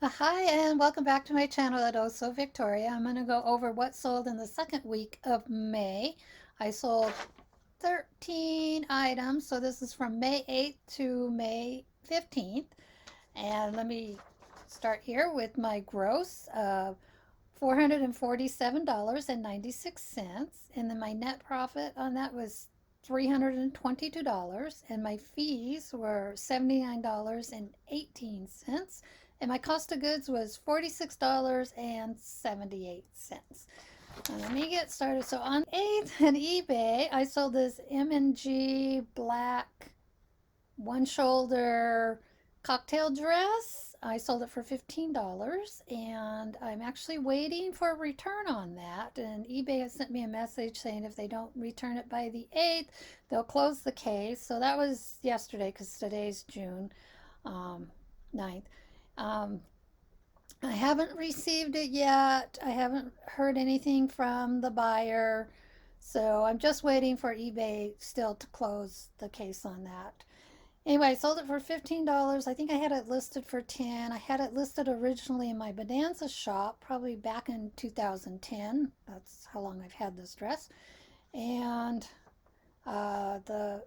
Hi, and welcome back to my channel at Oh So Victoria. I'm going to go over what sold in the second week of May. I sold 13 items, so this is from May 8th to May 15th. And let me start here with my gross of $447.96. And then my net profit on that was $322. And my fees were $79.18. And my cost of goods was $46.78. And let me get started. So on 8th and eBay, I sold this M&G black one shoulder cocktail dress. I sold it for $15 and I'm actually waiting for a return on that. And eBay has sent me a message saying if they don't return it by the 8th, they'll close the case. So that was yesterday because today's June um, 9th. Um, I haven't received it yet. I haven't heard anything from the buyer. So I'm just waiting for eBay still to close the case on that. Anyway, I sold it for $15. I think I had it listed for 10. I had it listed originally in my Bonanza shop, probably back in 2010. That's how long I've had this dress. And the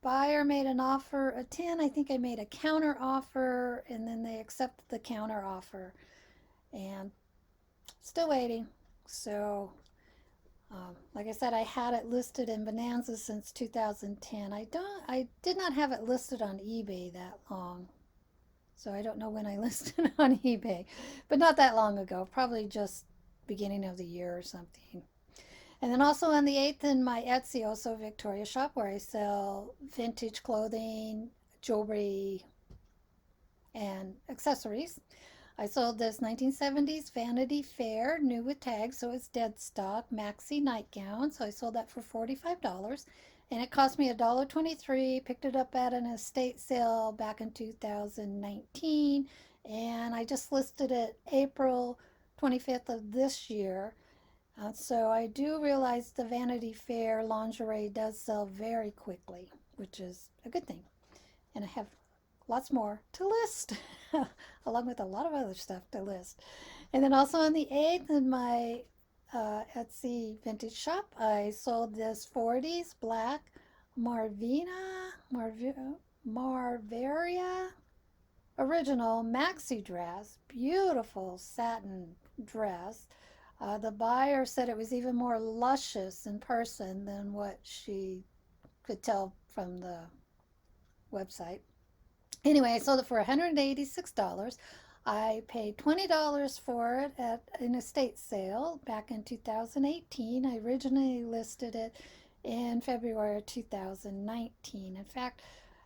buyer made an offer at 10. I think I made a counter offer, and then they accepted the counter offer. And still waiting. So like I said, I had it listed in Bonanza since 2010. I did not have it listed on eBay that long. So I don't know when I listed on eBay, but not that long ago, probably just beginning of the year or something. And then also on the 8th in my Etsy, also Victoria shop, where I sell vintage clothing, jewelry, and accessories. I sold this 1970s Vanity Fair, new with tags, so it's dead stock, maxi nightgown. So I sold that for $45. And it cost me $1.23. Picked it up at an estate sale back in 2019. And I just listed it April 25th of this year. So I do realize the Vanity Fair lingerie does sell very quickly, which is a good thing. And I have lots more to list, along with a lot of other stuff to list. And then also on the 8th in my Etsy vintage shop, I sold this 40s black Marvina, Marveria original maxi dress, beautiful satin dress. The buyer said it was even more luscious in person than what she could tell from the website. Anyway, I sold it for $186. I paid $20 for it at an estate sale back in 2018. I originally listed it in February of 2019. In fact,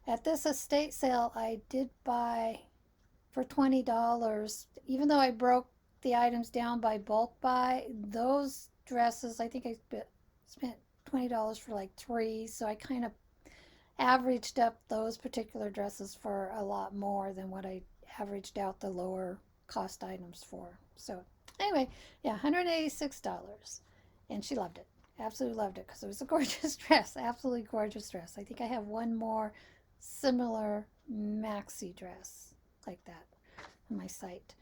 at this estate sale, I did buy for $20, even though I broke the items down by bulk buy. Those dresses, I think I spent $20 for like three, so I kind of averaged up those particular dresses for a lot more than what I averaged out the lower cost items for. So anyway, yeah, $186. And she loved it. Absolutely loved it because it was a gorgeous dress. Absolutely gorgeous dress. I think I have one more similar maxi dress like that on my site.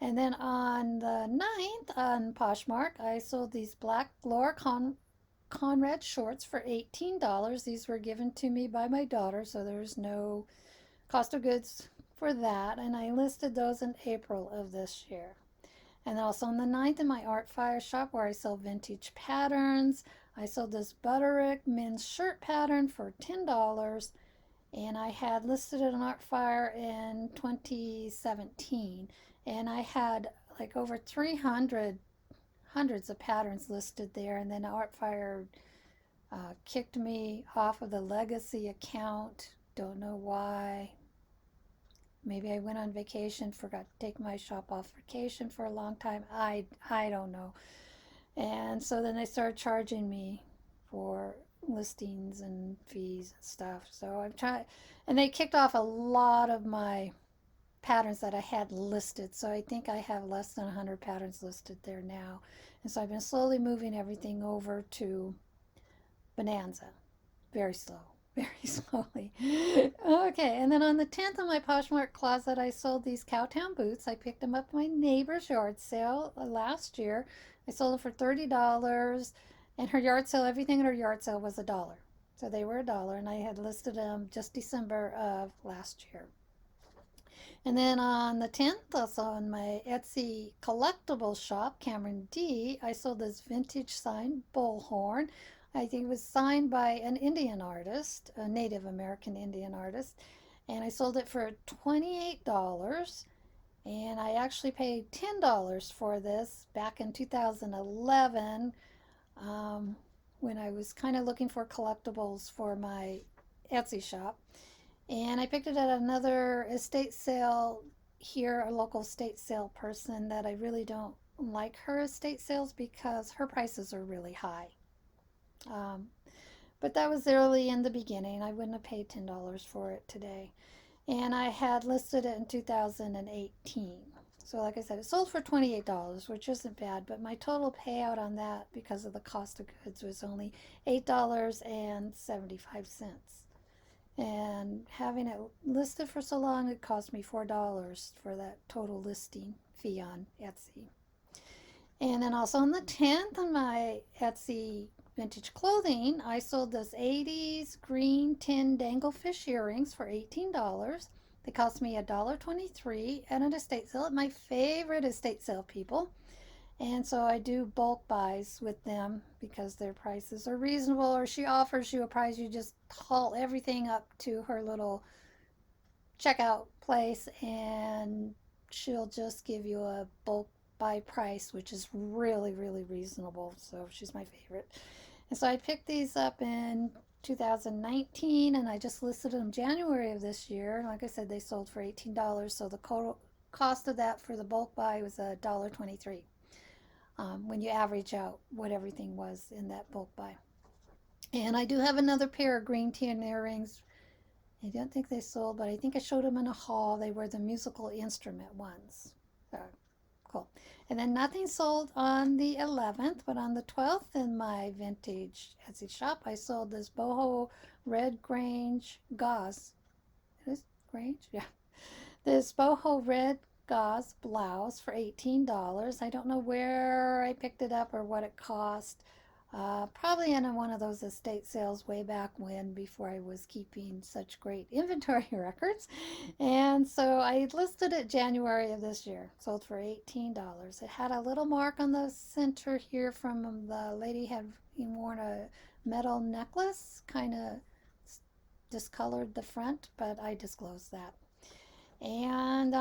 And then on the 9th on Poshmark, I sold these black Laura Conrad shorts for $18. These were given to me by my daughter, so there's no cost of goods for that. And I listed those in April of this year. And also on the 9th in my Artfire shop where I sell vintage patterns, I sold this Butterick men's shirt pattern for $10. And I had listed it on Artfire in 2017. And I had like over 300 hundreds of patterns listed there. And then Artfire kicked me off of the legacy account. Don't know why. Maybe I went on vacation, forgot to take my shop off vacation for a long time. I don't know. And so then they started charging me for listings and fees and stuff. So I'm trying, and they kicked off a lot of my patterns that I had listed. So I think I have less than 100 patterns listed there now. And so I've been slowly moving everything over to Bonanza. Very slow. very slowly. Okay, and then on the 10th of my Poshmark closet, I sold these Cowtown boots. I picked them up at my neighbor's yard sale last year. I sold them for $30, and her yard sale, everything in her yard sale was a dollar. So they were a dollar, and I had listed them just December of last year. And then on the 10th, also on my Etsy collectible shop, Cameron D, I sold this vintage signed bullhorn. I think it was signed by an Indian artist, a Native American Indian artist. And I sold it for $28. And I actually paid $10 for this back in 2011, when I was kind of looking for collectibles for my Etsy shop. And I picked it at another estate sale here, a local estate sale person that I really don't like her estate sales because her prices are really high. Um, but that was early in the beginning. I wouldn't have paid $10 for it today. And I had listed it in 2018. So, like I said, it sold for $28, which isn't bad, but my total payout on that because of the cost of goods was only $8.75. And having it listed for so long, it cost me $4 for that total listing fee on Etsy. And then also on the 10th on my Etsy vintage clothing, I sold this 80s green tin danglefish earrings for $18. They cost me $1.23 at an estate sale at my favorite estate sale people. And so I do bulk buys with them because their prices are reasonable, or she offers you a price. You just haul everything up to her little checkout place and she'll just give you a bulk buy price, which is really, really reasonable. So she's my favorite. And so I picked these up in 2019 and I just listed them January of this year. Like I said, they sold for $18. So the cost of that for the bulk buy was $1.23. When you average out what everything was in that bulk buy. And I do have another pair of green tin earrings. I don't think they sold, but I think I showed them in a haul. They were the musical instrument ones. Cool. And then nothing sold on the 11th, but on the 12th in my vintage Etsy shop, I sold this boho red Grange gauze. It is Grange? Yeah. This boho red gauze blouse for $18. I don't know where I picked it up or what it cost. Probably in one of those estate sales way back when, before I was keeping such great inventory records. And so I listed it January of this year, sold for $18. It had a little mark on the center here from the lady had worn a metal necklace, kind of discolored the front, but I disclosed that. And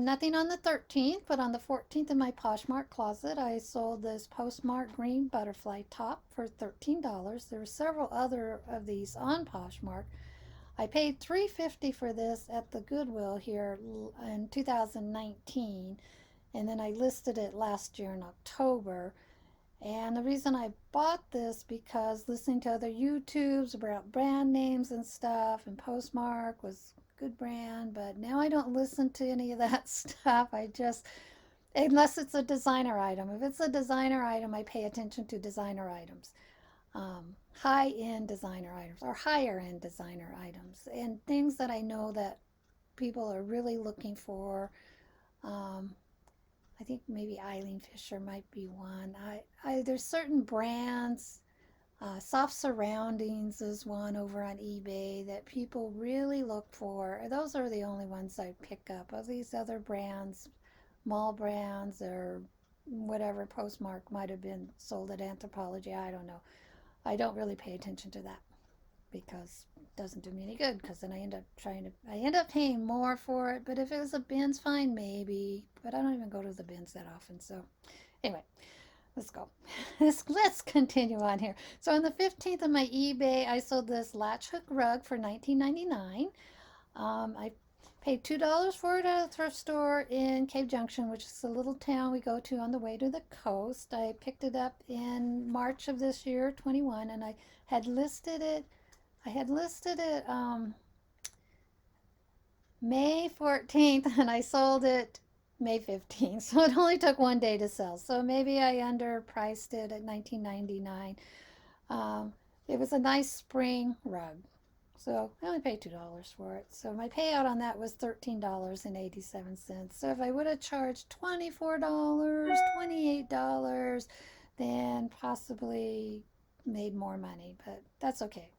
nothing on the 13th, but on the 14th in my Poshmark closet, I sold this Postmark green butterfly top for $13. There were several other of these on Poshmark. I paid $3.50 for this at the Goodwill here in 2019, and then I listed it last year in October. And the reason I bought this because listening to other YouTubes about brand names and stuff, and Postmark was good brand, but now I don't listen to any of that stuff. I just, unless it's a designer item. If it's a designer item, I pay attention to designer items, high-end designer items or higher-end designer items, and things that I know that people are really looking for. I think maybe Eileen Fisher might be one. There's certain brands. Soft Surroundings is one over on eBay that people really look for. Those are the only ones I pick up. Of these other brands, mall brands or whatever Postmark might have been sold at Anthropologie, I don't know. I don't really pay attention to that because it doesn't do me any good, because then I end up paying more for it. But if it was a bins, fine, maybe. But I don't even go to the bins that often. So anyway, let's go. Let's continue on here. So on the 15th of my eBay, I sold this latch hook rug for $19.99. I paid $2 for it at a thrift store in Cave Junction, which is a little town we go to on the way to the coast. I picked it up in March of this year, 21, and I had listed it May 14th, and I sold it May 15th. So it only took one day to sell. So maybe I underpriced it at $19.99. It was a nice spring rug. So I only paid $2 for it. So my payout on that was $13.87. So if I would have charged $24, $28, then possibly made more money, but that's okay.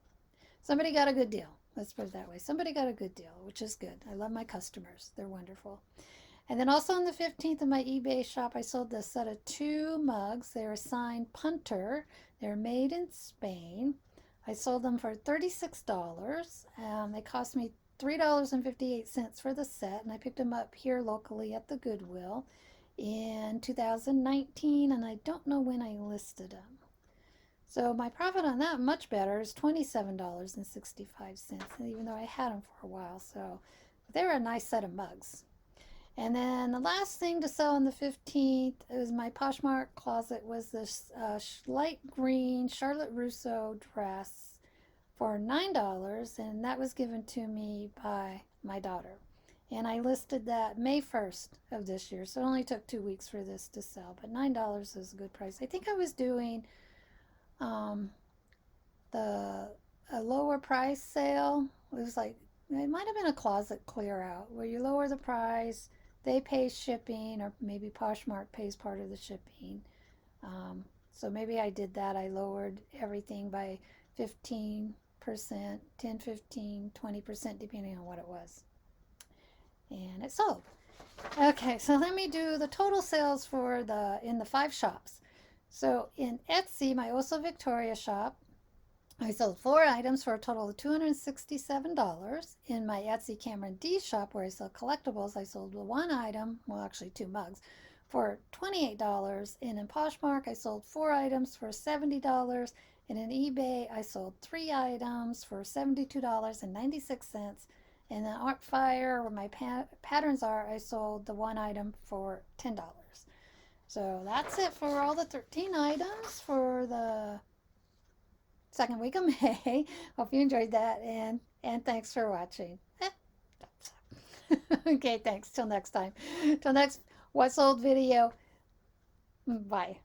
Somebody got a good deal. Let's put it that way. Somebody got a good deal, which is good. I love my customers. They're wonderful. And then also on the 15th of my eBay shop, I sold a set of two mugs. They're signed Punter. They're made in Spain. I sold them for $36. They cost me $3.58 for the set, and I picked them up here locally at the Goodwill in 2019, and I don't know when I listed them. So my profit on that much better is $27.65, even though I had them for a while. So they were a nice set of mugs. And then the last thing to sell on the 15th is my Poshmark closet was this light green Charlotte Russo dress for $9, and that was given to me by my daughter. And I listed that May 1st of this year, so it only took 2 weeks for this to sell, but $9 is a good price. I think I was doing um, the a lower price sale. It was like, it might have been a closet clear out where you lower the price, they pay shipping, or maybe Poshmark pays part of the shipping. So maybe I did that. I lowered everything by 15%, 10, 15, 20%, depending on what it was. And it sold. Okay, so let me do the total sales for in the 5 shops. So in Etsy, my Oso Victoria shop, I sold 4 items for a total of $267. In my Etsy Cameron D shop, where I sell collectibles, I sold 1 item, well, actually 2 mugs, for $28. And in Poshmark, I sold 4 items for $70. And in eBay, I sold 3 items for $72.96. And in Artfire, where my patterns are, I sold the 1 item for $10. So that's it for all the 13 items for the second week of May. Hope you enjoyed that, and thanks for watching. Okay, thanks. Till next time. Till next What's Old video. Bye.